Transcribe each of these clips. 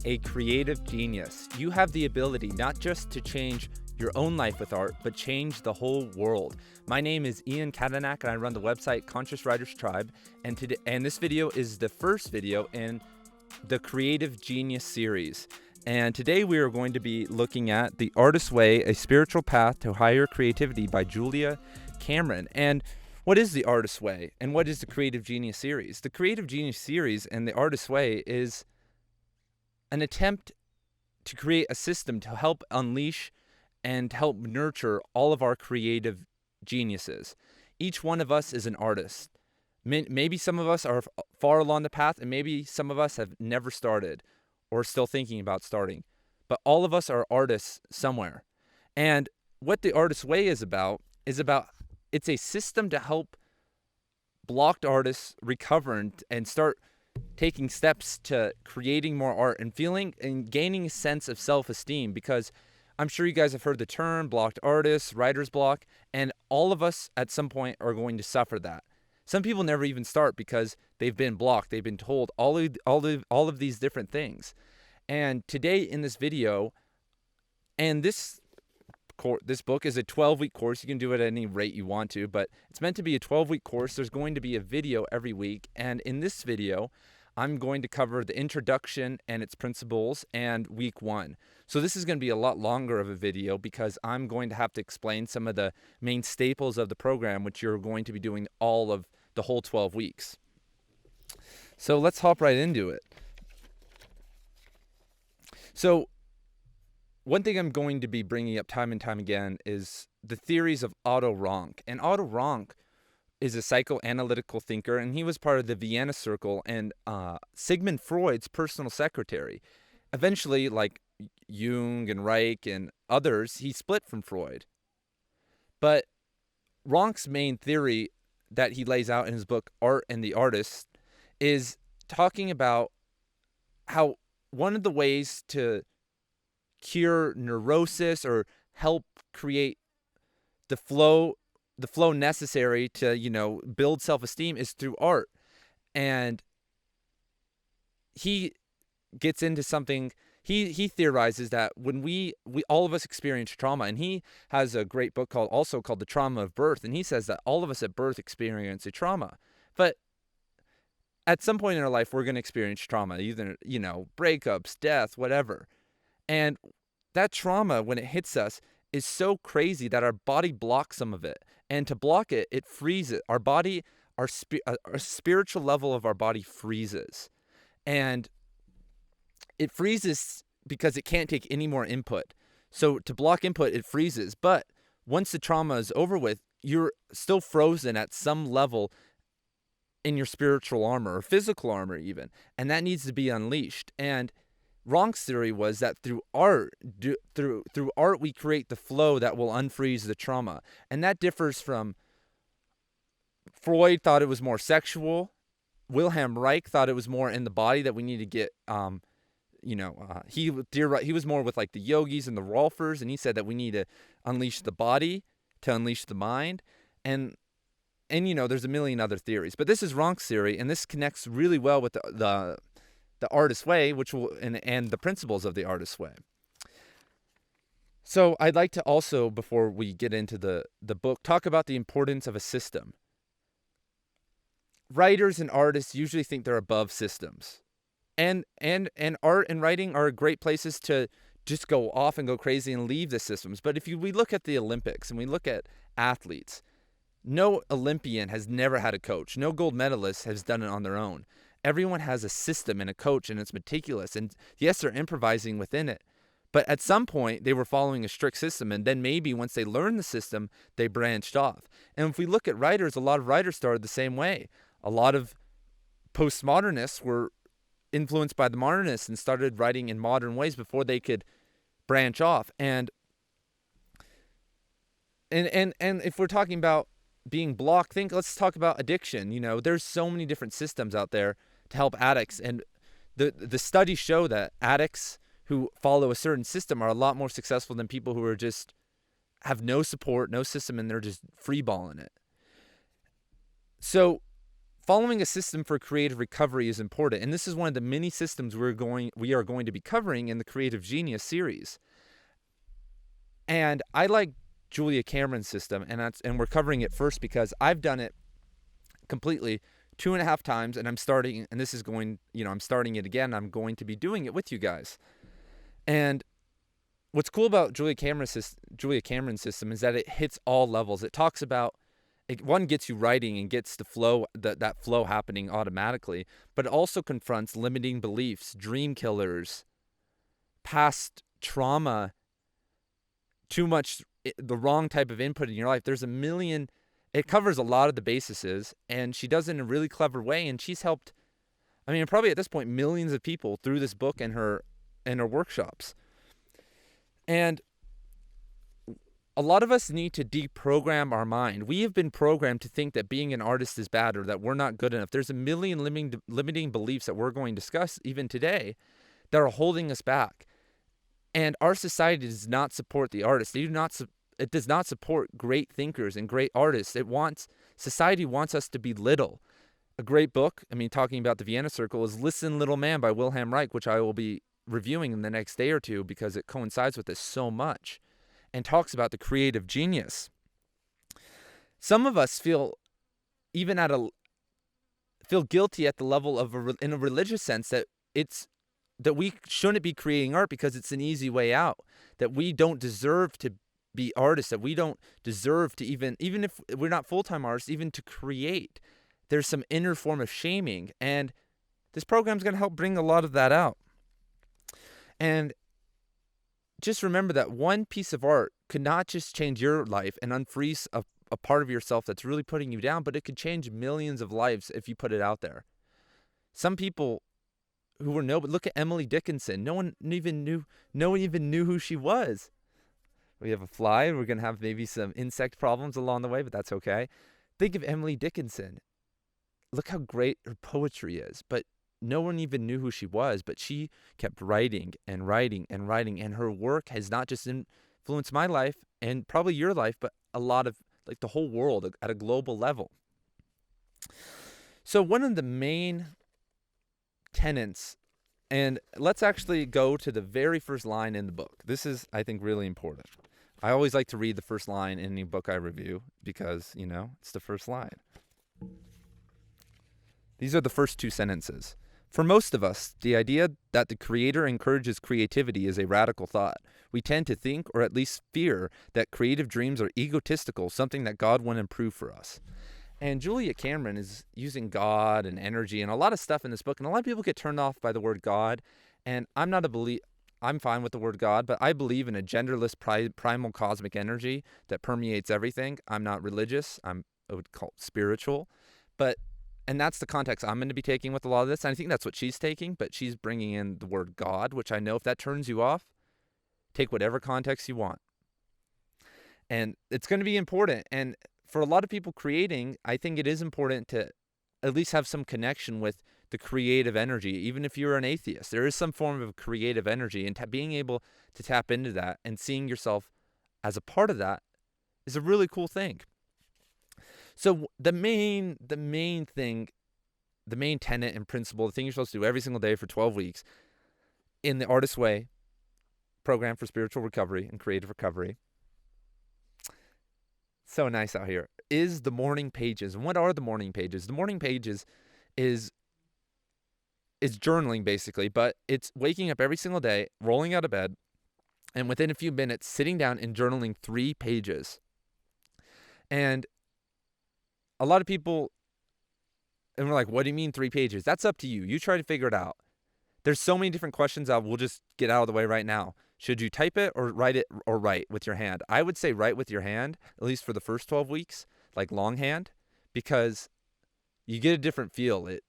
a creative genius. You have the ability not just to change your own life with art, but change the whole world. My name is Cattanach, and I run the website Conscious Writers Tribe. And this video is the first video in the Creative Genius series. And today we are going to be looking at The Artist's Way, A Spiritual Path to Higher Creativity by Julia Cameron. And what is The Artist's Way, and what is the Creative Genius series? The Creative Genius series and The Artist's Way is an attempt to create a system to help unleash and help nurture all of our creative geniuses. Each one of us is an artist. Maybe some of us are far along the path, and maybe some of us have never started or still thinking about starting. But all of us are artists somewhere. And what the Artist's Way is about it's a system to help blocked artists recover and start taking steps to creating more art and feeling and gaining a sense of self-esteem, because I'm sure you guys have heard the term blocked artists, writer's block, and all of us at some point are going to suffer that. Some people never even start because they've been blocked. They've been told all of these different things. And today in this video, and this book is a 12-week course. You can do it at any rate you want to, but it's meant to be a 12-week course. There's going to be a video every week. And in this video, I'm going to cover the introduction and its principles and week 1. So this is going to be a lot longer of a video because I'm going to have to explain some of the main staples of the program, which you're going to be doing all of the whole 12 weeks. So let's hop right into it. So one thing I'm going to be bringing up time and time again is the theories of Otto Rank. And Otto Rank is a psychoanalytical thinker, and he was part of the Vienna Circle and Sigmund Freud's personal secretary. Eventually, like Jung and Reich and others, he split from Freud. But Rank's main theory that he lays out in his book, Art and the Artist, is talking about how one of the ways to cure neurosis or help create the flow necessary to, build self-esteem is through art. And he gets into something, he theorizes that when we all of us experience trauma, and he has a great book called The Trauma of Birth, and he says that all of us at birth experience a trauma. But at some point in our life, we're going to experience trauma, either, breakups, death, whatever. And that trauma, when it hits us, is so crazy that our body blocks some of it. And to block it, it freezes. Our body, our spiritual level of our body freezes. And it freezes because it can't take any more input. So to block input, it freezes. But once the trauma is over with, you're still frozen at some level in your spiritual armor or physical armor even. And that needs to be unleashed. And Rank's theory was that through art, we create the flow that will unfreeze the trauma. And that differs from Freud thought it was more sexual. Wilhelm Reich thought it was more in the body, that we need to get, he was more with like the yogis and the Rolfers, and he said that we need to unleash the body to unleash the mind. And there's a million other theories. But this is Rank's theory, and this connects really well with the Artist's Way, and the principles of the Artist's Way. So I'd like to also, before we get into the book, talk about the importance of a system. Writers and artists usually think they're above systems. And art and writing are great places to just go off and go crazy and leave the systems. But we look at the Olympics and we look at athletes, no Olympian has never had a coach. No gold medalist has done it on their own. Everyone has a system and a coach, and it's meticulous. And yes, they're improvising within it. But at some point, they were following a strict system. And then maybe once they learned the system, they branched off. And if we look at writers, a lot of writers started the same way. A lot of postmodernists were influenced by the modernists and started writing in modern ways before they could branch off. And if we're talking about being blocked, let's talk about addiction. There's so many different systems out there to help addicts, and the studies show that addicts who follow a certain system are a lot more successful than people who are just have no support, no system, and they're just freeballing it. So following a system for creative recovery is important, and this is one of the many systems we are going to be covering in the Creative Genius series. And I like Julia Cameron's system, and we're covering it first because I've done it completely 2.5 times, and I'm starting it again. I'm going to be doing it with you guys. And what's cool about Julia Cameron's system is that it hits all levels. It talks about one gets you writing and gets the flow, that flow happening automatically, but it also confronts limiting beliefs, dream killers, past trauma, too much, the wrong type of input in your life. There's a million. It covers a lot of the bases, and she does it in a really clever way. And she's helped, probably at this point, millions of people through this book and her workshops. And a lot of us need to deprogram our mind. We have been programmed to think that being an artist is bad or that we're not good enough. There's a million limiting beliefs that we're going to discuss even today that are holding us back. And our society does not support the artists. It does not support great thinkers and great artists. Society wants us to be little. A great book, talking about the Vienna Circle, is Listen, Little Man by Wilhelm Reich, which I will be reviewing in the next day or two because it coincides with this so much and talks about the creative genius. Some of us feel guilty at the level of in a religious sense that we shouldn't be creating art because it's an easy way out, that we don't deserve to be artists, that we don't deserve to even if we're not full-time artists, even to create. There's some inner form of shaming, and this program is going to help bring a lot of that out. And just remember that one piece of art could not just change your life and unfreeze a part of yourself that's really putting you down, but it could change millions of lives if you put it out there. Some people who were but look at Emily Dickinson. No one even knew who she was. We have a fly. We're going to have maybe some insect problems along the way, but that's okay. Think of Emily Dickinson. Look how great her poetry is, but no one even knew who she was, but she kept writing and writing and writing, and her work has not just influenced my life and probably your life, but a lot of the whole world at a global level. So one of the main tenets, and let's actually go to the very first line in the book. This is, I think, really important. I always like to read the first line in any book I review because, it's the first line. These are the first 2 sentences. For most of us, the idea that the Creator encourages creativity is a radical thought. We tend to think, or at least fear, that creative dreams are egotistical, something that God wouldn't improve for us. And Julia Cameron is using God and energy and a lot of stuff in this book. And a lot of people get turned off by the word God. And I'm fine with the word God, but I believe in a genderless primal cosmic energy that permeates everything. I'm not religious. I would call it spiritual. And that's the context I'm going to be taking with a lot of this. And I think that's what she's taking, but she's bringing in the word God, which I know if that turns you off, take whatever context you want. And it's going to be important. And for a lot of people creating, I think it is important to at least have some connection with the creative energy. Even if you're an atheist, there is some form of creative energy, and being able to tap into that and seeing yourself as a part of that is a really cool thing. So the main thing, the main tenet and principle, the thing you're supposed to do every single day for 12 weeks in the Artist Way program for spiritual recovery and creative recovery, so nice out here, is the morning pages. And what are the morning pages? The morning pages is journaling basically, but it's waking up every single day, rolling out of bed, and within a few minutes sitting down and journaling 3 pages. And a lot of people, and we're like, what do you mean 3 pages? That's up to you. You try to figure it out. There's so many different questions we'll just get out of the way right now. Should you type it or write with your hand? I would say write with your hand, at least for the first 12 weeks, like longhand, because you get a different feel. It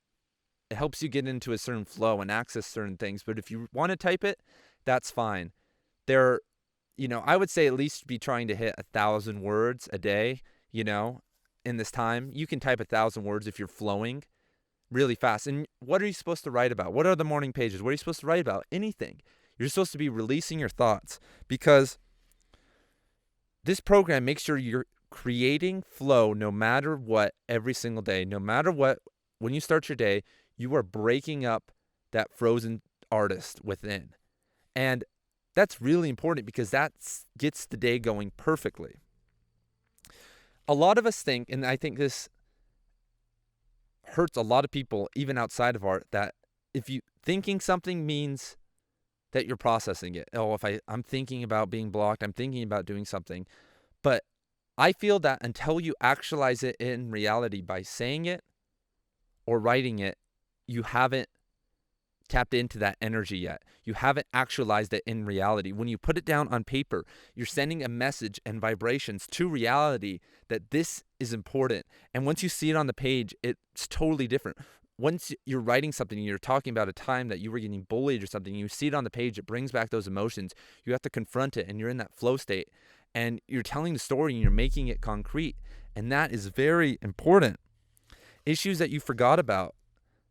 helps you get into a certain flow and access certain things. But if you want to type it, that's fine. I would say at least be trying to hit 1,000 words a day, in this time. You can type 1,000 words if you're flowing really fast. And what are you supposed to write about? What are the morning pages? What are you supposed to write about? Anything. You're supposed to be releasing your thoughts, because this program makes sure you're creating flow no matter what every single day, no matter what when you start your day, you are breaking up that frozen artist within. And that's really important because that gets the day going perfectly. A lot of us think, and I think this hurts a lot of people, even outside of art, that if you thinking something means that you're processing it. Oh, if I'm thinking about being blocked, I'm thinking about doing something. But I feel that until you actualize it in reality by saying it or writing it, you haven't tapped into that energy yet. You haven't actualized it in reality. When you put it down on paper, you're sending a message and vibrations to reality that this is important. And once you see it on the page, it's totally different. Once you're writing something and you're talking about a time that you were getting bullied or something, you see it on the page, it brings back those emotions. You have to confront it, and you're in that flow state, and you're telling the story and you're making it concrete. And that is very important. Issues that you forgot about,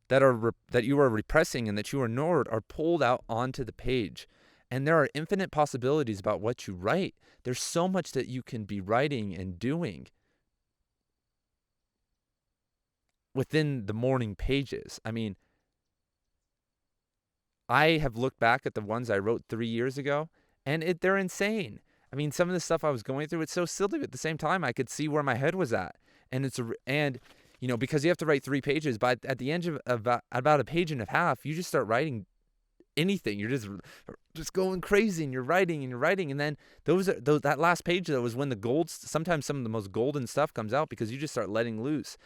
that you are repressing and that you ignored, are pulled out onto the page. And there are infinite possibilities about what you write. There's so much that you can be writing and doing within the morning pages. I mean, I have looked back at the ones I wrote 3 years ago, and they're insane. I mean, some of the stuff I was going through, it's so silly, but at the same time, I could see where my head was at. And because you have to write 3 pages, but at the end of about a page and a half, you just start writing anything. You're just going crazy, and you're writing, and then that last page, though, is when sometimes some of the most golden stuff comes out, because you just start letting loose.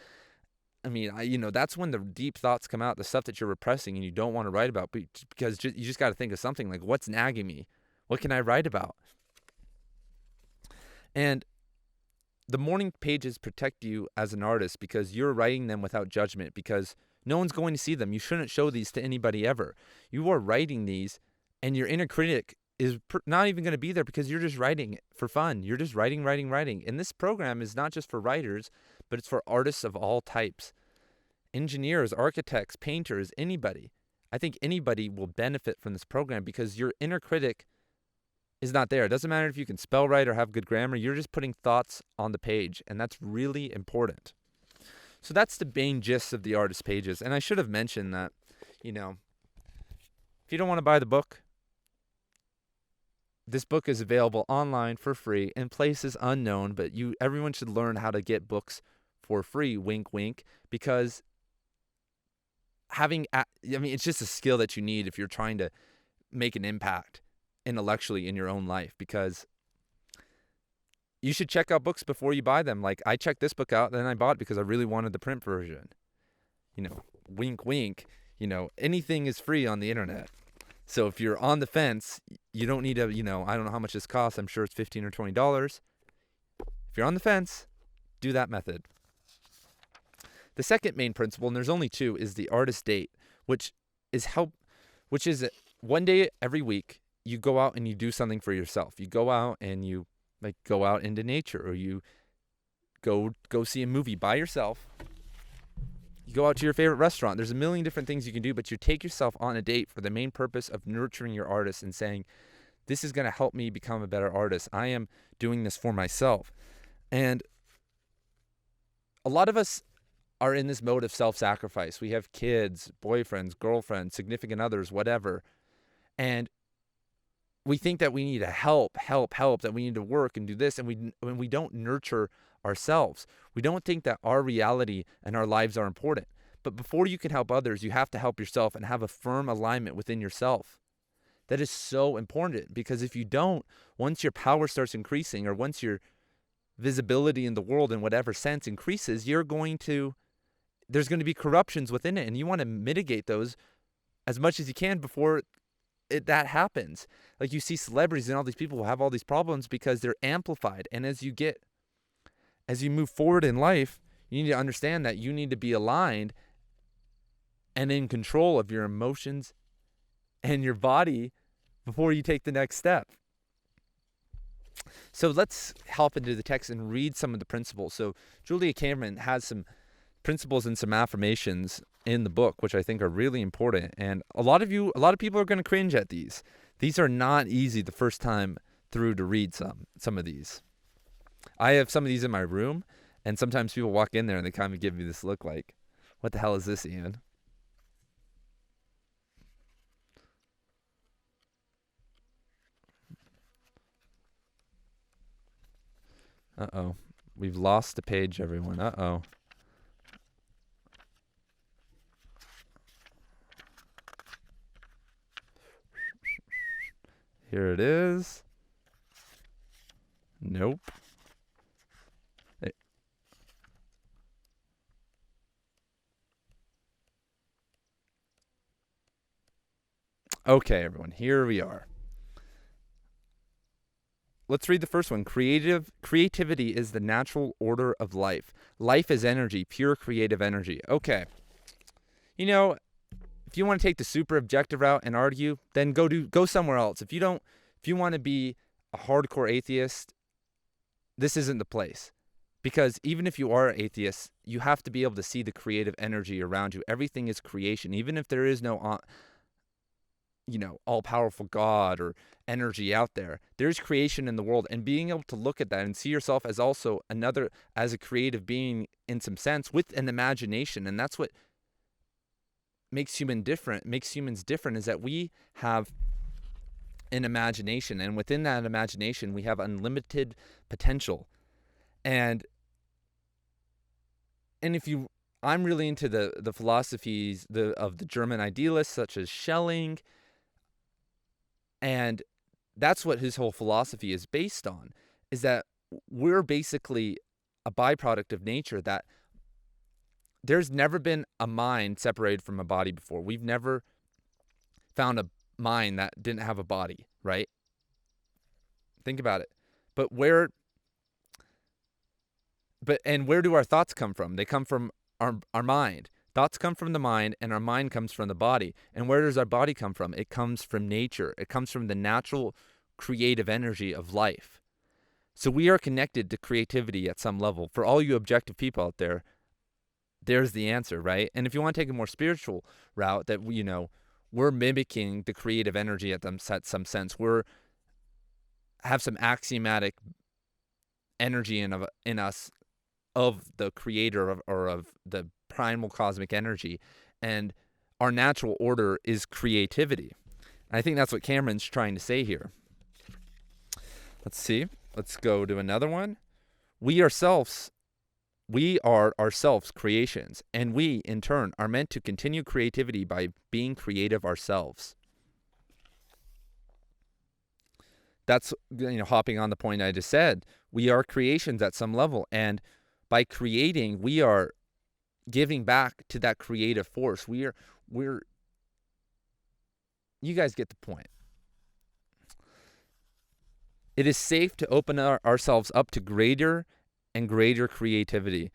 I mean, that's when the deep thoughts come out, the stuff that you're repressing and you don't want to write about, because you just got to think of something like, what's nagging me? What can I write about? And the morning pages protect you as an artist because you're writing them without judgment, because no one's going to see them. You shouldn't show these to anybody ever. You are writing these, and your inner critic is not even going to be there, because you're just writing it for fun. You're just writing. And this program is not just for writers, but it's for artists of all types. Engineers, architects, painters, anybody. I think anybody will benefit from this program, because your inner critic is not there. It doesn't matter if you can spell right or have good grammar. You're just putting thoughts on the page, and that's really important. So that's the main gist of the artist pages. And I should have mentioned that, if you don't want to buy the book, this book is available online for free in places unknown, but everyone should learn how to get books for free, wink, wink, because it's just a skill that you need if you're trying to make an impact intellectually in your own life, because you should check out books before you buy them. Like, I checked this book out, then I bought it because I really wanted the print version. Wink, wink, anything is free on the internet. So if you're on the fence, you don't need to, I don't know how much this costs. I'm sure it's $15 or $20. If you're on the fence, do that method. The second main principle, and there's only 2, is the artist date, which is one day every week you go out and you do something for yourself. You go out and you go out into nature, or you go see a movie by yourself. You go out to your favorite restaurant. There's a million different things you can do, but you take yourself on a date for the main purpose of nurturing your artist and saying, this is going to help me become a better artist. I am doing this for myself. And a lot of us are in this mode of self-sacrifice. We have kids, boyfriends, girlfriends, significant others, whatever. And we think that we need to help, that we need to work and do this, and we don't nurture ourselves. We don't think that our reality and our lives are important. But before you can help others, you have to help yourself and have a firm alignment within yourself. That is so important, because if you don't, once your power starts increasing, or once your visibility in the world in whatever sense increases, there's going to be corruptions within it, and you want to mitigate those as much as you can before that happens. Like, you see celebrities and all these people who have all these problems because they're amplified. And as you move forward in life, you need to understand that you need to be aligned and in control of your emotions and your body before you take the next step. So let's hop into the text and read some of the principles. So Julia Cameron has some principles and some affirmations in the book, which I think are really important. And a lot of people are going to cringe at these. These are not easy the first time through to read some of these. I have some of these in my room, and sometimes people walk in there and they kind of give me this look like, What the hell is this, Ian? Uh-oh. We've lost the page, everyone. Uh-oh. Here it is. Nope. Okay, everyone. Here we are. Let's read the first one. Creativity is the natural order of life. Life is energy, pure creative energy. Okay. You know, if you want to take the super objective route and argue, then go somewhere else. If you want to be a hardcore atheist, this isn't the place. Because even if you are an atheist, you have to be able to see the creative energy around you. Everything is creation. Even if there is no all-powerful God or energy out there, there's creation in the world, and being able to look at that and see yourself as also as a creative being in some sense with an imagination. And that's what makes humans different, is that we have an imagination, and within that imagination we have unlimited potential. And I'm really into the philosophies of the German idealists such as Schelling, and that's what his whole philosophy is based on, is that we're basically a byproduct of nature, that there's never been a mind separated from a body before. We've never found a mind that didn't have a body, right? Think about it. Where do our thoughts come from? They come from our mind. Thoughts come from the mind, and our mind comes from the body. And where does our body come from? It comes from nature. It comes from the natural creative energy of life. So we are connected to creativity at some level. For all you objective people out there, there's the answer, right? And if you want to take a more spiritual route, that we're mimicking the creative energy at some sense. Have some axiomatic energy in us of the creator of the primal cosmic energy, and our natural order is creativity. And I think that's what Cameron's trying to say here. Let's see. Let's go to another one. We are ourselves creations, and we, in turn, are meant to continue creativity by being creative ourselves. That's, hopping on the point I just said. We are creations at some level, and by creating, we are giving back to that creative force. You guys get the point. It is safe to open ourselves up to greater and greater creativity.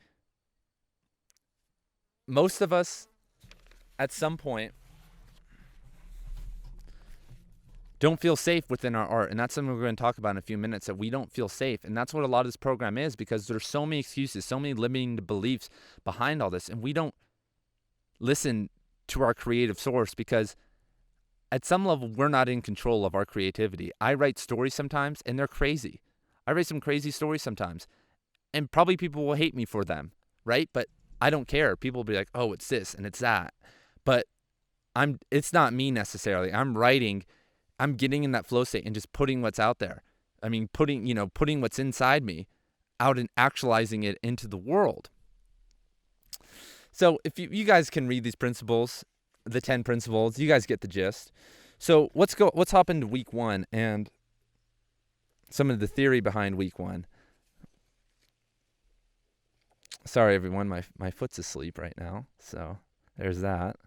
Most of us, at some point, don't feel safe within our art. And that's something we're going to talk about in a few minutes, that we don't feel safe. And that's what a lot of this program is, because there's so many excuses, so many limiting beliefs behind all this. And we don't listen to our creative source, because at some level, we're not in control of our creativity. I write stories sometimes, and they're crazy. I write some crazy stories sometimes, and probably people will hate me for them, right? But I don't care. People will be like, oh, it's this and it's that. But it's not me necessarily. I'm getting in that flow state and just putting what's out there. I mean, putting what's inside me out and actualizing it into the world. So if you guys can read these principles, the 10 principles, you guys get the gist. So let's hop into week 1 and some of the theory behind week 1. Sorry, everyone, my foot's asleep right now. So there's that.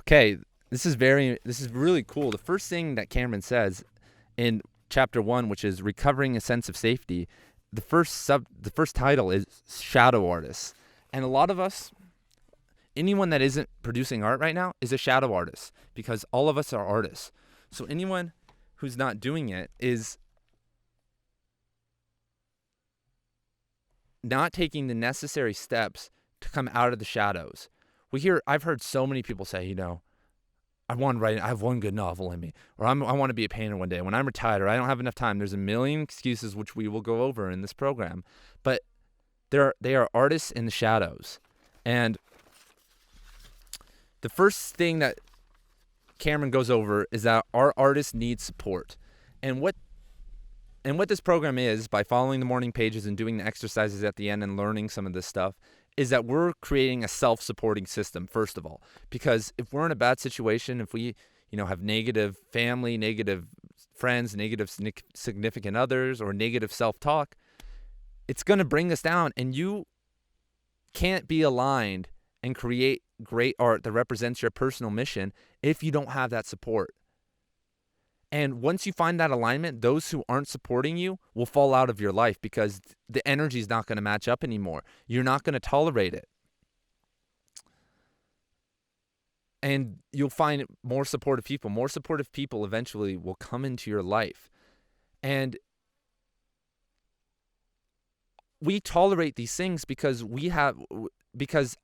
Okay. This is really cool. The first thing that Cameron says in chapter 1, which is recovering a sense of safety, the first title is shadow artists. And a lot of us, anyone that isn't producing art right now is a shadow artist, because all of us are artists. So anyone who's not doing it is not taking the necessary steps to come out of the shadows. I've heard so many people say, I have one good novel in me, or I want to be a painter one day. When I'm retired, or I don't have enough time. There's a million excuses, which we will go over in this program. But They are artists in the shadows. And the first thing that Cameron goes over is that our artists need support. And what this program is, by following the morning pages and doing the exercises at the end and learning some of this stuff, is that we're creating a self-supporting system, first of all. Because if we're in a bad situation, if we, have negative family, negative friends, negative significant others, or negative self-talk, it's going to bring us down. And you can't be aligned and create great art that represents your personal mission if you don't have that support. And once you find that alignment, those who aren't supporting you will fall out of your life because the energy is not going to match up anymore. You're not going to tolerate it. And you'll find more supportive people. More supportive people eventually will come into your life. And we tolerate these things because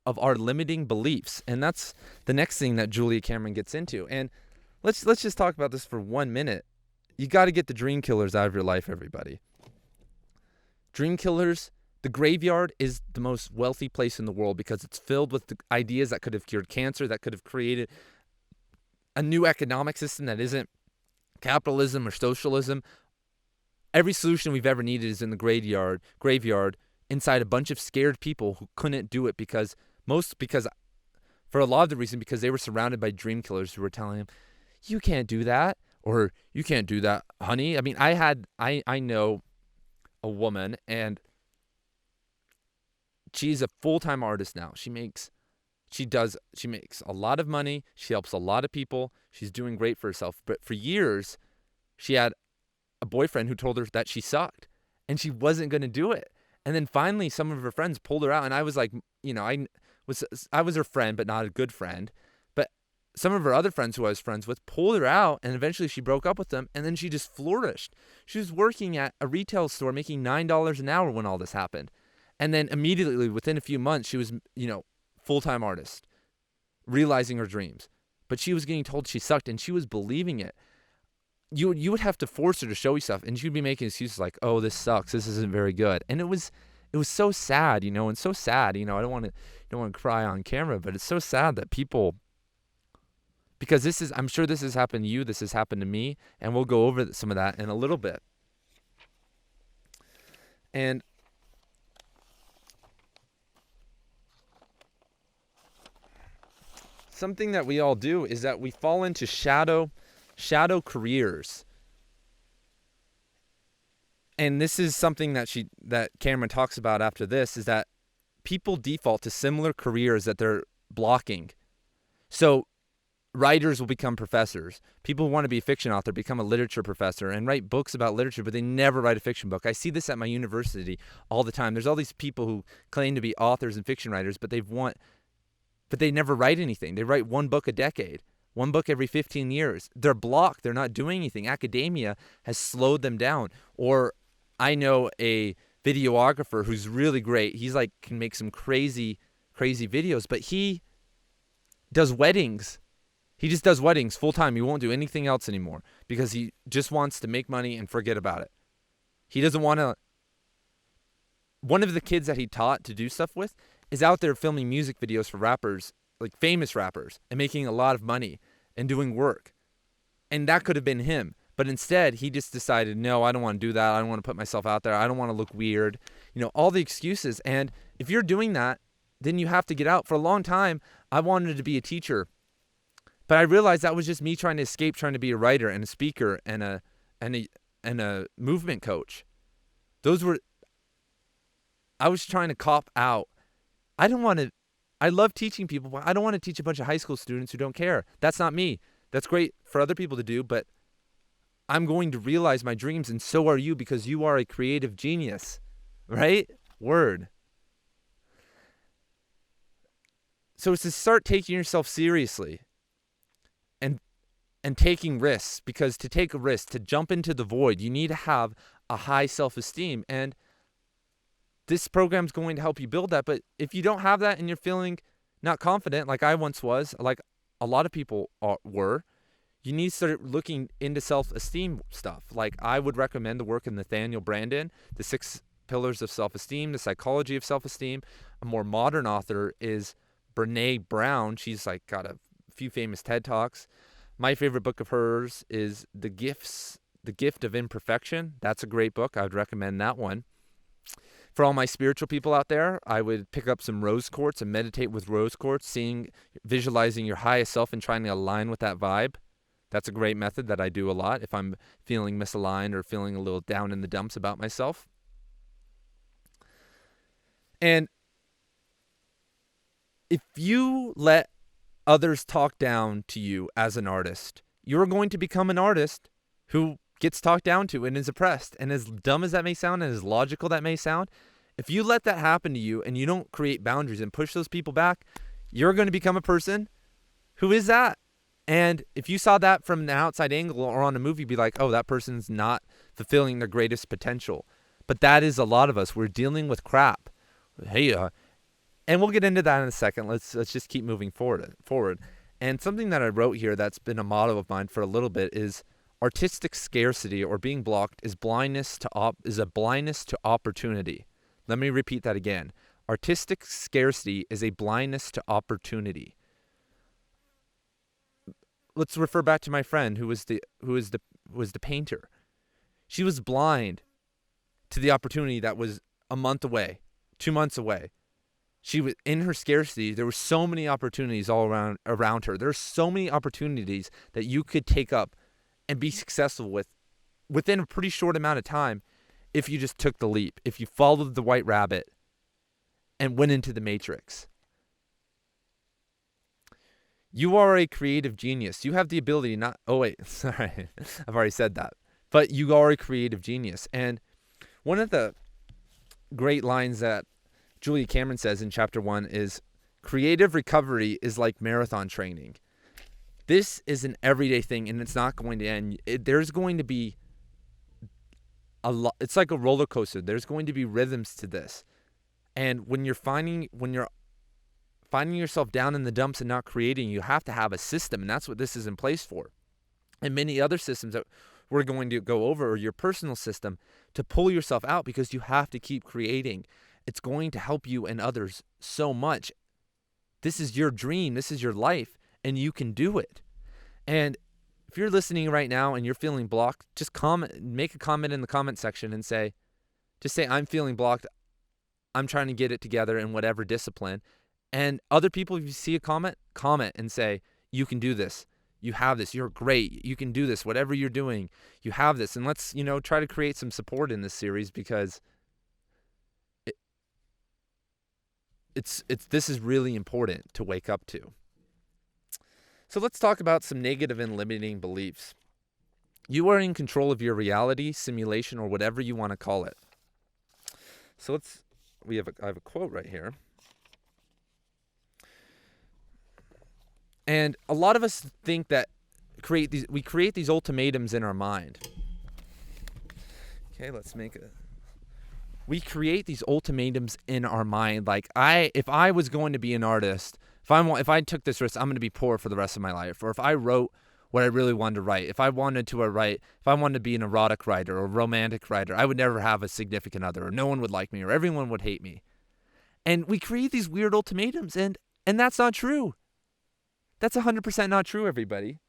of our limiting beliefs. And that's the next thing that Julia Cameron gets into. And let's just talk about this for 1 minute. You got to get the dream killers out of your life, everybody. Dream killers, the graveyard is the most wealthy place in the world because it's filled with the ideas that could have cured cancer, that could have created a new economic system that isn't capitalism or socialism. Every solution we've ever needed is in the graveyard inside a bunch of scared people who couldn't do it because for a lot of the reason, because they were surrounded by dream killers who were telling them, you can't do that, or you can't do that, honey. I mean, I know a woman, and she's a full-time artist now. She makes a lot of money. She helps a lot of people. She's doing great for herself. But for years, she had a boyfriend who told her that she sucked and she wasn't going to do it. And then finally some of her friends pulled her out, and I was like, I was her friend, but not a good friend. But some of her other friends who I was friends with pulled her out, and eventually she broke up with them, and then she just flourished. She was working at a retail store making $9 an hour when all this happened. And then immediately within a few months, she was, full-time artist, realizing her dreams. But she was getting told she sucked, and she was believing it. You would have to force her to show you stuff, and she'd be making excuses like, "Oh, this sucks. This isn't very good." And it was so sad, and so sad. I don't want to cry on camera, but it's so sad that people, because I'm sure this has happened to you, this has happened to me, and we'll go over some of that in a little bit. And something that we all do is that we fall into shadow careers. And this is something that Cameron talks about after this, is that people default to similar careers that they're blocking. So writers will become professors. People who want to be a fiction author become a literature professor and write books about literature, but they never write a fiction book. I see this at my university all the time. There's all these people who claim to be authors and fiction writers, but they never write anything. They write one book a decade. One book every 15 years. They're blocked. They're not doing anything. Academia has slowed them down. Or I know a videographer who's really great. He's can make some crazy videos, but he does weddings. He just does weddings full time. He won't do anything else anymore because he just wants to make money and forget about it. He doesn't want to. One of the kids that he taught to do stuff with is out there filming music videos for rappers, like famous rappers, and making a lot of money and doing work. And that could have been him. But instead, he just decided, no, I don't want to do that. I don't want to put myself out there. I don't want to look weird. All the excuses. And if you're doing that, then you have to get out. For a long time, I wanted to be a teacher. But I realized that was just me trying to escape, trying to be a writer and a speaker and a movement coach. I was trying to cop out. I love teaching people, but I don't want to teach a bunch of high school students who don't care. That's not me. That's great for other people to do, but I'm going to realize my dreams, and so are you, because you are a creative genius, right? Word. So it's to start taking yourself seriously and taking risks, because to take a risk, to jump into the void, you need to have a high self-esteem, and this program's going to help you build that. But if you don't have that and you're feeling not confident, like I once was, like a lot of people were, you need to start looking into self-esteem stuff. Like I would recommend the work of Nathaniel Branden, the Pillars of Self-Esteem, The Psychology of Self-Esteem. A more modern author is Brene Brown. She's like got a few famous TED Talks. My favorite book of hers is The Gift of Imperfection. That's a great book. I would recommend that one. For all my spiritual people out there, I would pick up some rose quartz and meditate with rose quartz, visualizing your highest self and trying to align with that vibe. That's a great method that I do a lot if I'm feeling misaligned or feeling a little down in the dumps about myself. And if you let others talk down to you as an artist, you're going to become an artist who gets talked down to and is oppressed. And as dumb as that may sound and as logical that may sound, if you let that happen to you and you don't create boundaries and push those people back, you're going to become a person who is that. And if you saw that from an outside angle or on a movie, you'd be like, oh, that person's not fulfilling their greatest potential. But that is a lot of us. We're dealing with crap. Hey, and we'll get into that in a second. Let's just keep moving forward. And something that I wrote here that's been a motto of mine for a little bit is artistic scarcity, or being blocked, is a blindness to opportunity. Let me repeat that again. Artistic scarcity is a blindness to opportunity. Let's refer back to my friend who was the painter. She was blind to the opportunity that was a month away, 2 months away. She was in her scarcity. There were so many opportunities all around her. There are so many opportunities that you could take up and be successful within a pretty short amount of time if you just took the leap, if you followed the white rabbit and went into the matrix. You are a creative genius. You have the ability sorry, I've already said that. But you are a creative genius. And one of the great lines that Julia Cameron says in chapter 1 is, creative recovery is like marathon training. This is an everyday thing, and it's not going to end. There's going to be a lot. It's like a roller coaster. There's going to be rhythms to this. And when you're finding yourself down in the dumps and not creating, you have to have a system, and that's what this is in place for. And many other systems that we're going to go over, or your personal system, to pull yourself out, because you have to keep creating. It's going to help you and others so much. This is your dream. This is your life, and you can do it. And if you're listening right now and you're feeling blocked, just make a comment in the comment section and say, I'm feeling blocked. I'm trying to get it together in whatever discipline. And other people, if you see a comment and say, you can do this. You have this. You're great. You can do this. Whatever you're doing, you have this. And let's, try to create some support in this series, because this is really important to wake up to. So let's talk about some negative and limiting beliefs. You are in control of your reality, simulation, or whatever you want to call it. So I have a quote right here. And a lot of us think that we create these ultimatums in our mind. Okay, we create these ultimatums in our mind. Like, if I was going to be an artist, if I took this risk, I'm going to be poor for the rest of my life. Or if I wrote what I really wanted to write, if I wanted to be an erotic writer or a romantic writer, I would never have a significant other, or no one would like me, or everyone would hate me. And we create these weird ultimatums, and that's not true. That's 100% not true, everybody.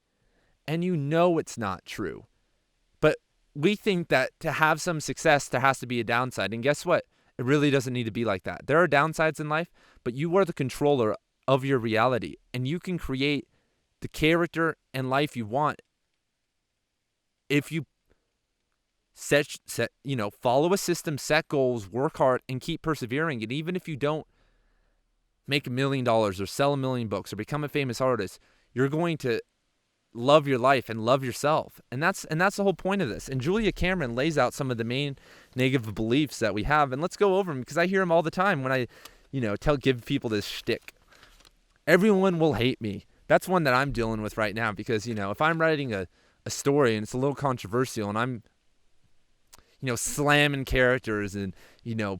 And it's not true. But we think that to have some success, there has to be a downside. And guess what? It really doesn't need to be like that. There are downsides in life, but you are the controller of your reality. And you can create the character and life you want if you follow a system, set goals, work hard, and keep persevering. And even if you don't make $1 million or sell 1 million books or become a famous artist, you're going to love your life and love yourself. And that's the whole point of this. And Julia Cameron lays out some of the main negative beliefs that we have. And let's go over them, because I hear them all the time when I, give people this shtick. Everyone will hate me. That's one that I'm dealing with right now, because, if I'm writing a story and it's a little controversial and I'm, slamming characters and,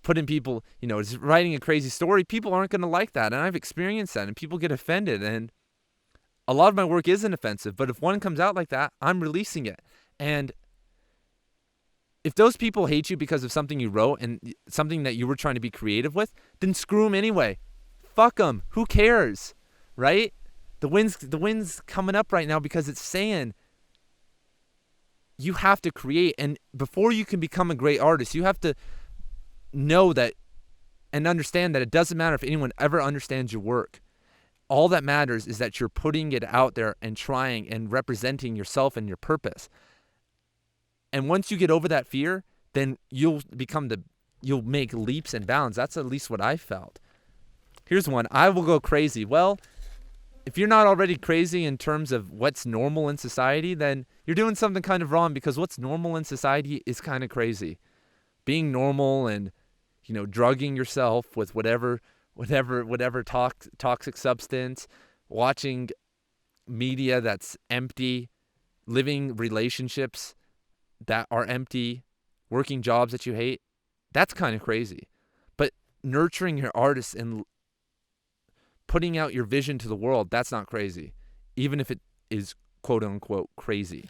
putting people, just writing a crazy story, people aren't going to like that. And I've experienced that, and people get offended. And a lot of my work isn't offensive, but if one comes out like that, I'm releasing it. And If those people hate you because of something you wrote and something that you were trying to be creative with, then screw them anyway. Fuck them. Who cares, right? The wind's coming up right now because it's saying you have to create. And before you can become a great artist, you have to know that and understand that it doesn't matter if anyone ever understands your work. All that matters is that you're putting it out there and trying and representing yourself and your purpose. And once you get over that fear, then you'll make leaps and bounds. That's at least what I felt. Here's one. I will go crazy. Well, if you're not already crazy in terms of what's normal in society, then you're doing something kind of wrong, because what's normal in society is kind of crazy. Being normal and, drugging yourself with whatever toxic substance, watching media that's empty, living relationships that are empty, working jobs that you hate, that's kind of crazy. But nurturing your artists and putting out your vision to the world, that's not crazy, even if it is quote unquote crazy.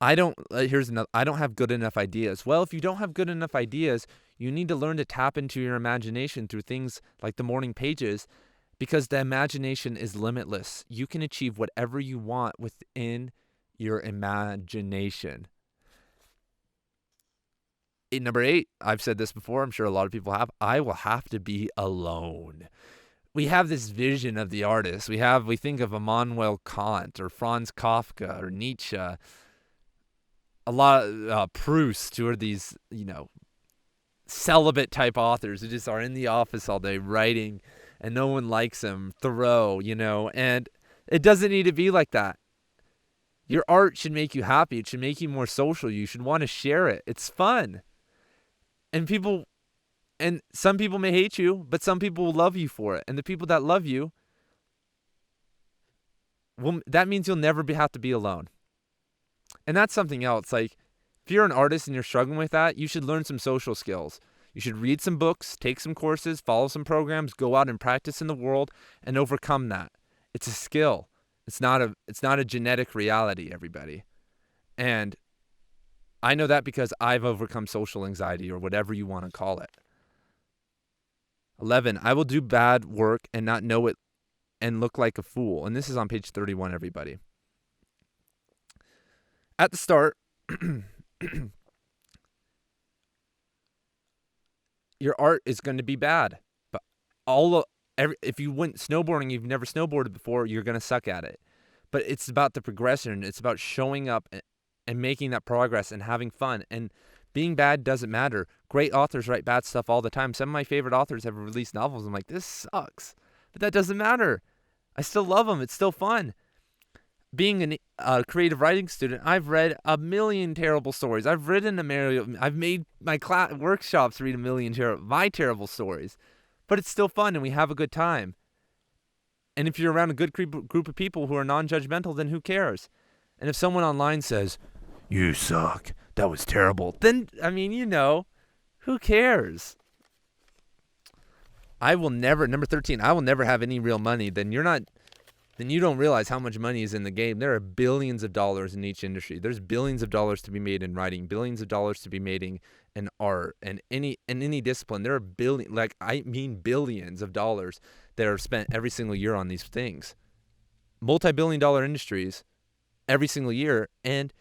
I don't have good enough ideas. Well, if you don't have good enough ideas, you need to learn to tap into your imagination through things like the morning pages, because the imagination is limitless. You can achieve whatever you want within your imagination. Number 8, I've said this before, I'm sure a lot of people have, I will have to be alone. We have this vision of the artist. We think of Immanuel Kant or Franz Kafka or Nietzsche, a lot of Proust, who are these, celibate type authors who just are in the office all day writing and no one likes them. Thoreau, and it doesn't need to be like that. Your art should make you happy. It should make you more social. You should want to share it. It's fun. And some people may hate you, but some people will love you for it. And the people that love you, that means you'll never have to be alone. And that's something else. Like, if you're an artist and you're struggling with that, you should learn some social skills. You should read some books, take some courses, follow some programs, go out and practice in the world and overcome that. It's a skill. It's not a genetic reality, everybody. And I know that because I've overcome social anxiety, or whatever you want to call it. 11, I will do bad work and not know it and look like a fool. And this is on page 31, everybody. At the start, your art is going to be bad. But if you went snowboarding, you've never snowboarded before, you're going to suck at it. But it's about the progression. It's about showing up and making that progress and having fun. And being bad doesn't matter. Great authors write bad stuff all the time. Some of my favorite authors have released novels. I'm like, this sucks. But that doesn't matter. I still love them. It's still fun. Being a creative writing student, I've read a million terrible stories. I've made my workshops read a million my terrible stories. But it's still fun, and we have a good time. And if you're around a good group of people who are non-judgmental, then who cares? And if someone online says, you suck, that was terrible, then, who cares? Number 13, I will never have any real money. Then you don't realize how much money is in the game. There are billions of dollars in each industry. There's billions of dollars to be made in writing, billions of dollars to be made in art, and in any discipline. There are billions of dollars that are spent every single year on these things. Multi-billion-dollar industries every single year, and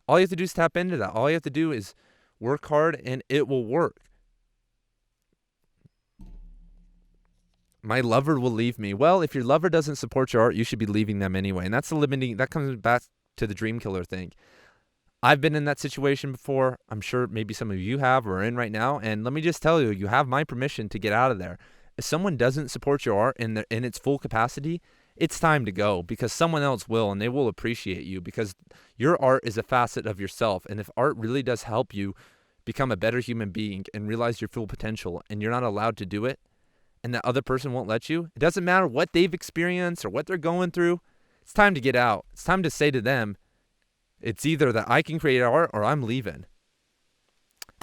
all you have to do is tap into that. All you have to do is work hard, and it will work. My lover will leave me. Well, if your lover doesn't support your art, you should be leaving them anyway. And that comes back to the dream killer thing. I've been in that situation before. I'm sure maybe some of you have or are in right now. And let me just tell you, you have my permission to get out of there. If someone doesn't support your art in its full capacity, it's time to go, because someone else will, and they will appreciate you, because your art is a facet of yourself. And if art really does help you become a better human being and realize your full potential, and you're not allowed to do it, and that other person won't let you, it doesn't matter what they've experienced or what they're going through. It's time to get out. It's time to say to them, it's either that I can create art or I'm leaving.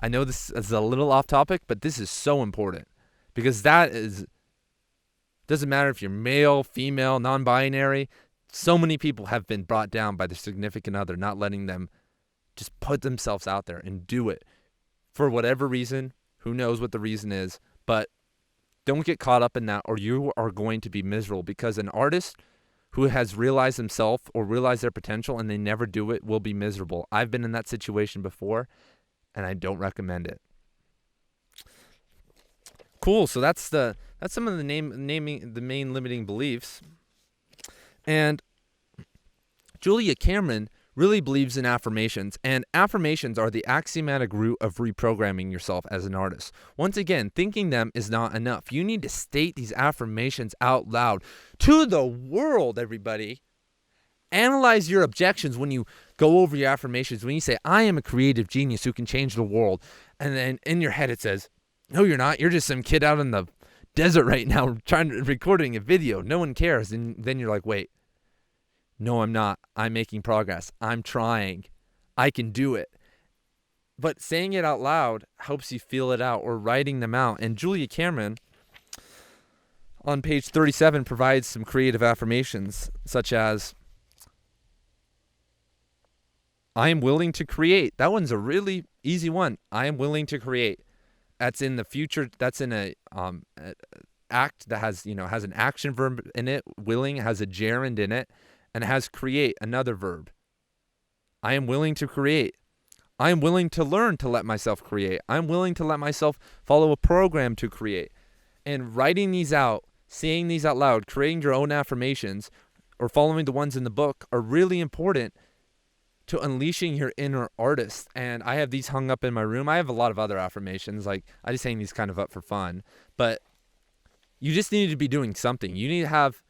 I know this is a little off topic, but this is so important, because doesn't matter if you're male, female, non-binary. So many people have been brought down by their significant other, not letting them just put themselves out there and do it for whatever reason. Who knows what the reason is, but don't get caught up in that, or you are going to be miserable, because an artist who has realized himself or realized their potential and they never do it will be miserable. I've been in that situation before, and I don't recommend it. Cool. So that's some of the naming the main limiting beliefs. And Julia Cameron really believes in affirmations, and affirmations are the axiomatic root of reprogramming yourself as an artist. Once again, thinking them is not enough. You need to state these affirmations out loud to the world, everybody. Analyze your objections when you go over your affirmations. When you say, I am a creative genius who can change the world, and then in your head it says, no, you're not. You're just some kid out in the desert right now recording a video. No one cares. And then you're like, wait. No, I'm not. I'm making progress. I'm trying. I can do it. But saying it out loud helps you feel it out, or writing them out. And Julia Cameron, on page 37, provides some creative affirmations, such as, I am willing to create. That one's a really easy one. I am willing to create. That's in the future. That's in a act that has an action verb in it. Willing has a gerund in it. And it has create, another verb. I am willing to create. I am willing to learn to let myself create. I'm willing to let myself follow a program to create. And writing these out, saying these out loud, creating your own affirmations, or following the ones in the book are really important to unleashing your inner artist. And I have these hung up in my room. I have a lot of other affirmations. Like, I just hang these kind of up for fun. But you just need to be doing something. You need to have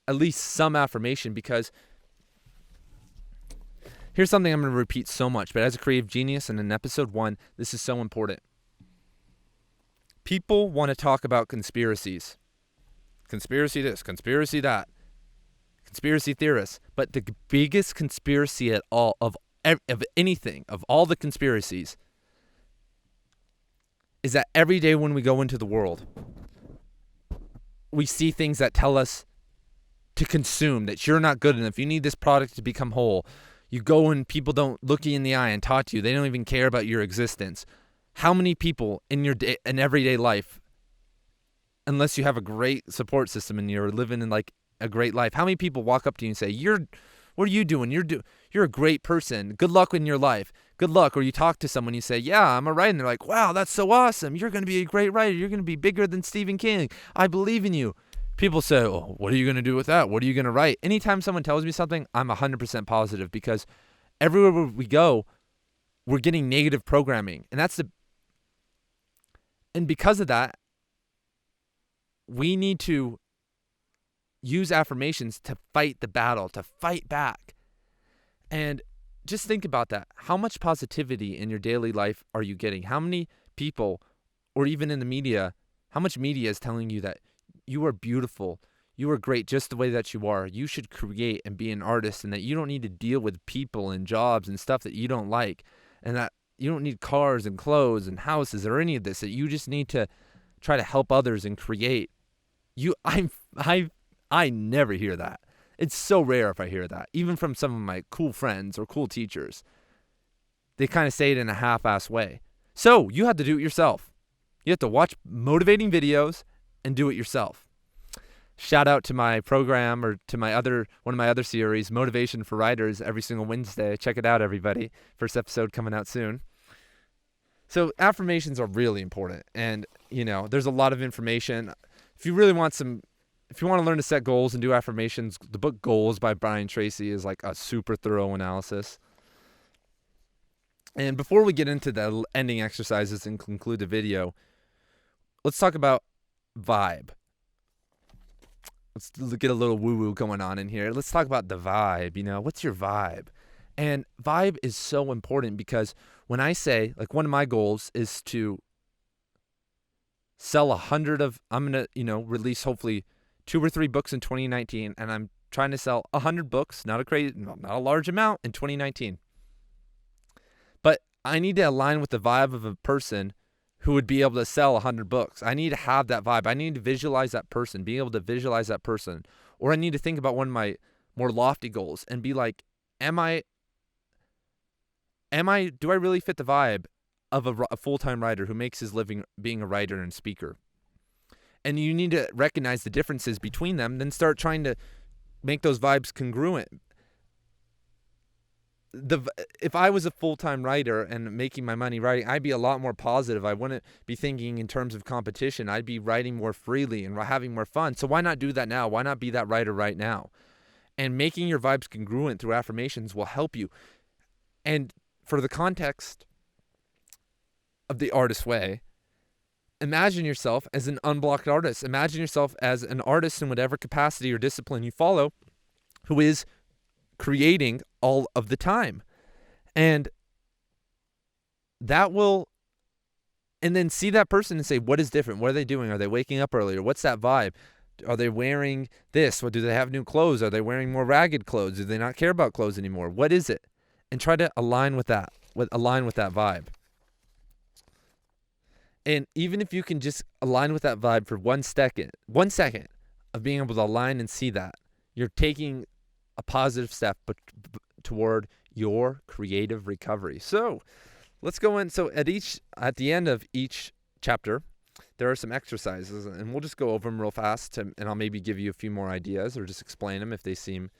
at least some affirmation, because here's something I'm going to repeat so much, but as a creative genius and in episode 1, this is so important. People want to talk about conspiracies. Conspiracy this, conspiracy that, conspiracy theorists. But the biggest conspiracy at all of anything, of all the conspiracies, is that every day when we go into the world, we see things that tell us to consume, that you're not good enough. You need this product to become whole. You go and people don't look you in the eye and talk to you. They don't even care about your existence. How many people in your in everyday life, unless you have a great support system and you're living in like a great life, how many people walk up to you and say, what are you doing? You're a great person. Good luck in your life. Good luck. Or you talk to someone, you say, yeah, I'm a writer. And they're like, wow, that's so awesome. You're going to be a great writer. You're going to be bigger than Stephen King. I believe in you. People say, oh, what are you going to do with that? What are you going to write? Anytime someone tells me something, I'm 100% positive, because everywhere we go, we're getting negative programming. And because of that, we need to use affirmations to fight the battle, to fight back. And just think about that. How much positivity in your daily life are you getting? How many people, or even in the media, how much media is telling you that you are beautiful, you are great just the way that you are, you should create and be an artist, and that you don't need to deal with people and jobs and stuff that you don't like, and that you don't need cars and clothes and houses or any of this, that you just need to try to help others and create. I never hear that. It's so rare if I hear that, even from some of my cool friends or cool teachers. They kind of say it in a half-assed way. So you have to do it yourself. You have to watch motivating videos and do it yourself. Shout out to my program, or to one of my other series, Motivation for Writers, every single Wednesday. Check it out, everybody. First episode coming out soon. So affirmations are really important. And, there's a lot of information. If you want to learn to set goals and do affirmations, the book Goals by Brian Tracy is like a super thorough analysis. And before we get into the ending exercises and conclude the video, let's talk about vibe. Let's get a little woo-woo going on in here. Let's talk about the vibe. What's your vibe? And vibe is so important, because when I say, like, one of my goals is to sell 100 of, I'm going to, release hopefully 2 or 3 books in 2019, and I'm trying to sell 100 books, not a large amount, in 2019. But I need to align with the vibe of a person who would be able to sell 100 books. I need to have that vibe. I need to visualize that person, being able to visualize that person. Or I need to think about one of my more lofty goals and be like, am I Do I really fit the vibe of a full-time writer who makes his living being a writer and speaker? And you need to recognize the differences between them, then start trying to make those vibes congruent. If I was a full-time writer and making my money writing, I'd be a lot more positive. I wouldn't be thinking in terms of competition. I'd be writing more freely and having more fun. So why not do that now? Why not be that writer right now? And making your vibes congruent through affirmations will help you. And for the context of the artist way, imagine yourself as an unblocked artist. Imagine yourself as an artist in whatever capacity or discipline you follow, who is creating all of the time. And that will, and then see that person and say, what is different? What are they doing? Are they waking up earlier? What's that vibe? Are they wearing this? What do they have new clothes? Are they wearing more ragged clothes? Do they not care about clothes anymore? What is it? And try to align with that vibe. And even if you can just align with that vibe for 1 second of being able to align and see that, you're taking a positive step toward your creative recovery. So let's go in. So at the end of each chapter, there are some exercises, and we'll just go over them real fast, and I'll maybe give you a few more ideas or just explain them if they seem,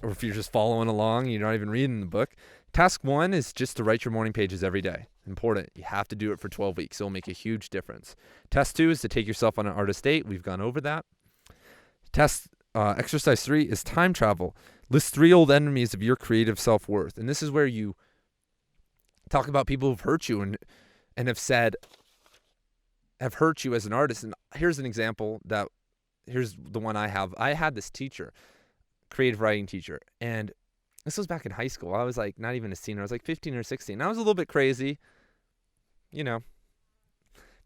or if you're just following along, you're not even reading the book. Task 1 is just to write your morning pages every day. Important. You have to do it for 12 weeks. It'll make a huge difference. Task 2 is to take yourself on an artist date. We've gone over that. Exercise 3 is time travel. List 3 old enemies of your creative self-worth. And this is where you talk about people who've hurt you and have hurt you as an artist. And here's an example here's the one I have. I had this teacher, creative writing teacher, and this was back in high school. I was like not even a senior. I was like 15 or 16. I was a little bit crazy,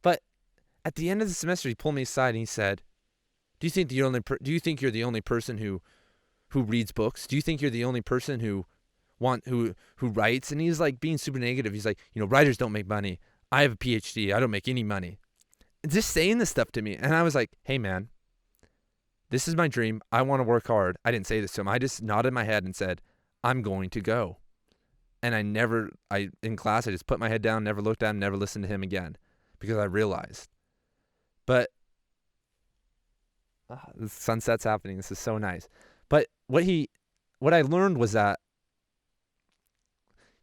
But at the end of the semester, he pulled me aside and he said, Do you think you're the only person who reads books? Do you think you're the only person who writes? And he's like being super negative. He's like, writers don't make money. I have a PhD. I don't make any money. Just saying this stuff to me. And I was like, hey man, this is my dream. I want to work hard. I didn't say this to him. I just nodded my head and said, I'm going to go. And in class, I just put my head down, never looked at him, never listened to him again, because I realized. But the sunset's happening. This is so nice. But what I learned was that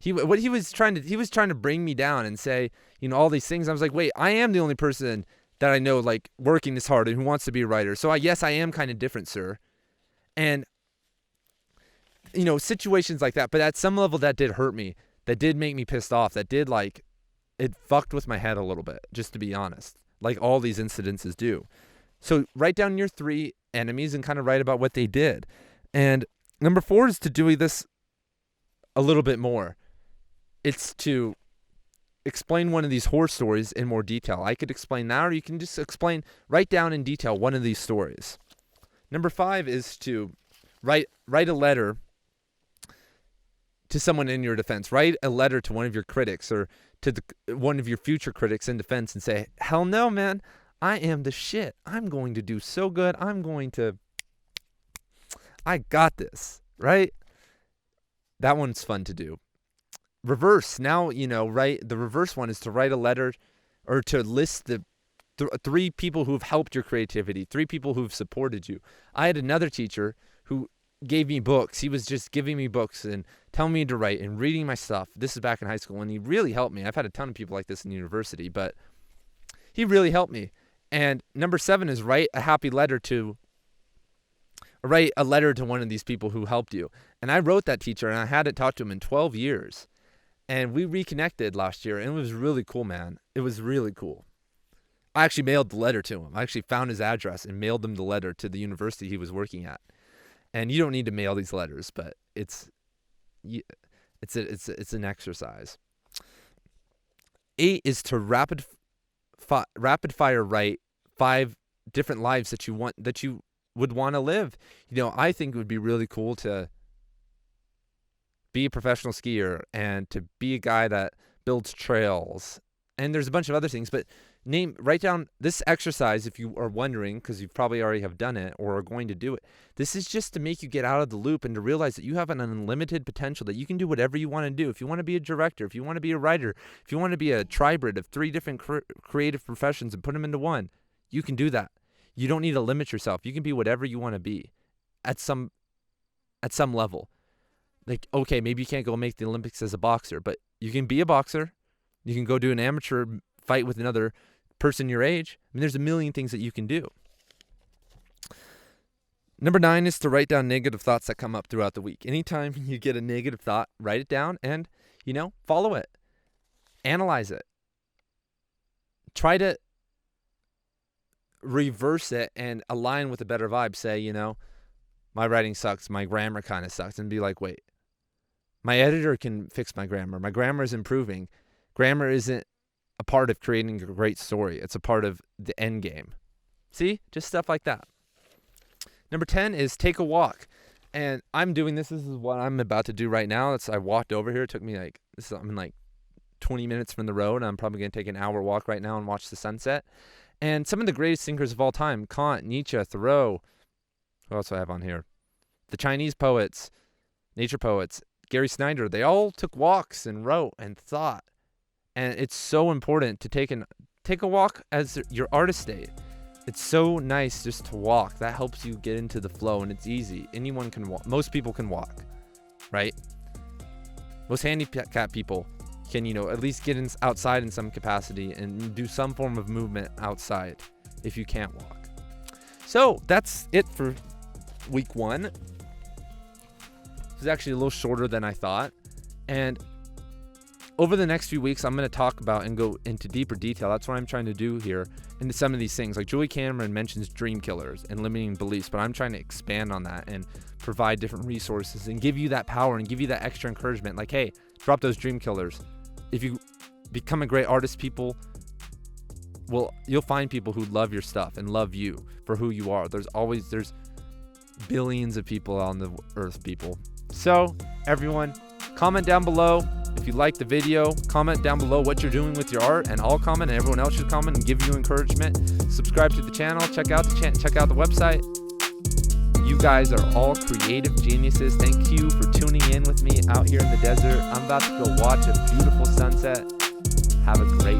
he was trying to bring me down and say, all these things. I was like, wait, I am the only person that I know like working this hard and who wants to be a writer. So yes, I am kind of different, sir. And situations like that. But at some level, that did hurt me. That did make me pissed off. That did it fucked with my head a little bit, just to be honest, like all these incidences do. So write down your 3 enemies and kind of write about what they did. And number 4 is to do this a little bit more. It's to explain one of these horror stories in more detail. I could explain that, or you can just write down in detail one of these stories. Number 5 is to write a letter to someone in your defense. Write a letter to one of your critics or to one of your future critics in defense and say, hell no, man. I am the shit. I'm going to do so good. I got this, right? That one's fun to do. Reverse. Now, the reverse one is to write a letter or to list the 3 people who've helped your creativity, 3 people who've supported you. I had another teacher who gave me books. He was just giving me books and telling me to write and reading my stuff. This is back in high school, and he really helped me. I've had a ton of people like this in university, but he really helped me. And number 7 is write a letter to one of these people who helped you. And I wrote that teacher, and I hadn't talked to him in 12 years. And we reconnected last year, and it was really cool, man. It was really cool. I actually mailed the letter to him. I actually found his address and mailed him the letter to the university he was working at. And you don't need to mail these letters, but it's an exercise. 8 is to rapid fire write 5 different lives that you would want to live. I think it would be really cool to be a professional skier and to be a guy that builds trails. And there's a bunch of other things, but Write down this exercise if you are wondering, because you probably already have done it or are going to do it. This is just to make you get out of the loop and to realize that you have an unlimited potential, that you can do whatever you want to do. If you want to be a director, if you want to be a writer, if you want to be a tribrid of 3 different creative professions and put them into one, you can do that. You don't need to limit yourself. You can be whatever you want to be at some level. Like, okay, maybe you can't go make the Olympics as a boxer, but you can be a boxer. You can go do an amateur fight with another person your age. I mean, there's a million things that you can do. Number 9 is to write down negative thoughts that come up throughout the week. Anytime you get a negative thought, write it down and, follow it. Analyze it. Try to reverse it and align with a better vibe. Say, my writing sucks, my grammar kind of sucks, and be like, wait, my editor can fix my grammar. My grammar is improving. Grammar isn't a part of creating a great story. It's a part of the end game. See? Just stuff like that. Number 10 is take a walk. And I'm doing this. This is what I'm about to do right now. I walked over here. It took me I'm in 20 minutes from the road. I'm probably going to take an hour walk right now and watch the sunset. And some of the greatest thinkers of all time, Kant, Nietzsche, Thoreau, who else do I have on here? The Chinese poets, nature poets, Gary Snyder, they all took walks and wrote and thought. And it's so important to take a walk as your artist state. It's so nice just to walk. That helps you get into the flow, and it's easy. Anyone can walk. Most people can walk, right? Most handicapped people can, at least get outside in some capacity and do some form of movement outside if you can't walk. So that's it for week 1. It was actually a little shorter than I thought. And over the next few weeks, I'm going to talk about and go into deeper detail. That's what I'm trying to do here into some of these things. Like Julie Cameron mentions dream killers and limiting beliefs, but I'm trying to expand on that and provide different resources and give you that power and give you that extra encouragement. Like, hey, drop those dream killers. If you become a great artist, you'll find people who love your stuff and love you for who you are. There's billions of people on the earth, people. So everyone, comment down below. If you like the video, comment down below what you're doing with your art, and I'll comment, and everyone else should comment and give you encouragement. Subscribe to the channel. Check out the website. You guys are all creative geniuses. Thank you for tuning in with me out here in the desert. I'm about to go watch a beautiful sunset. Have a great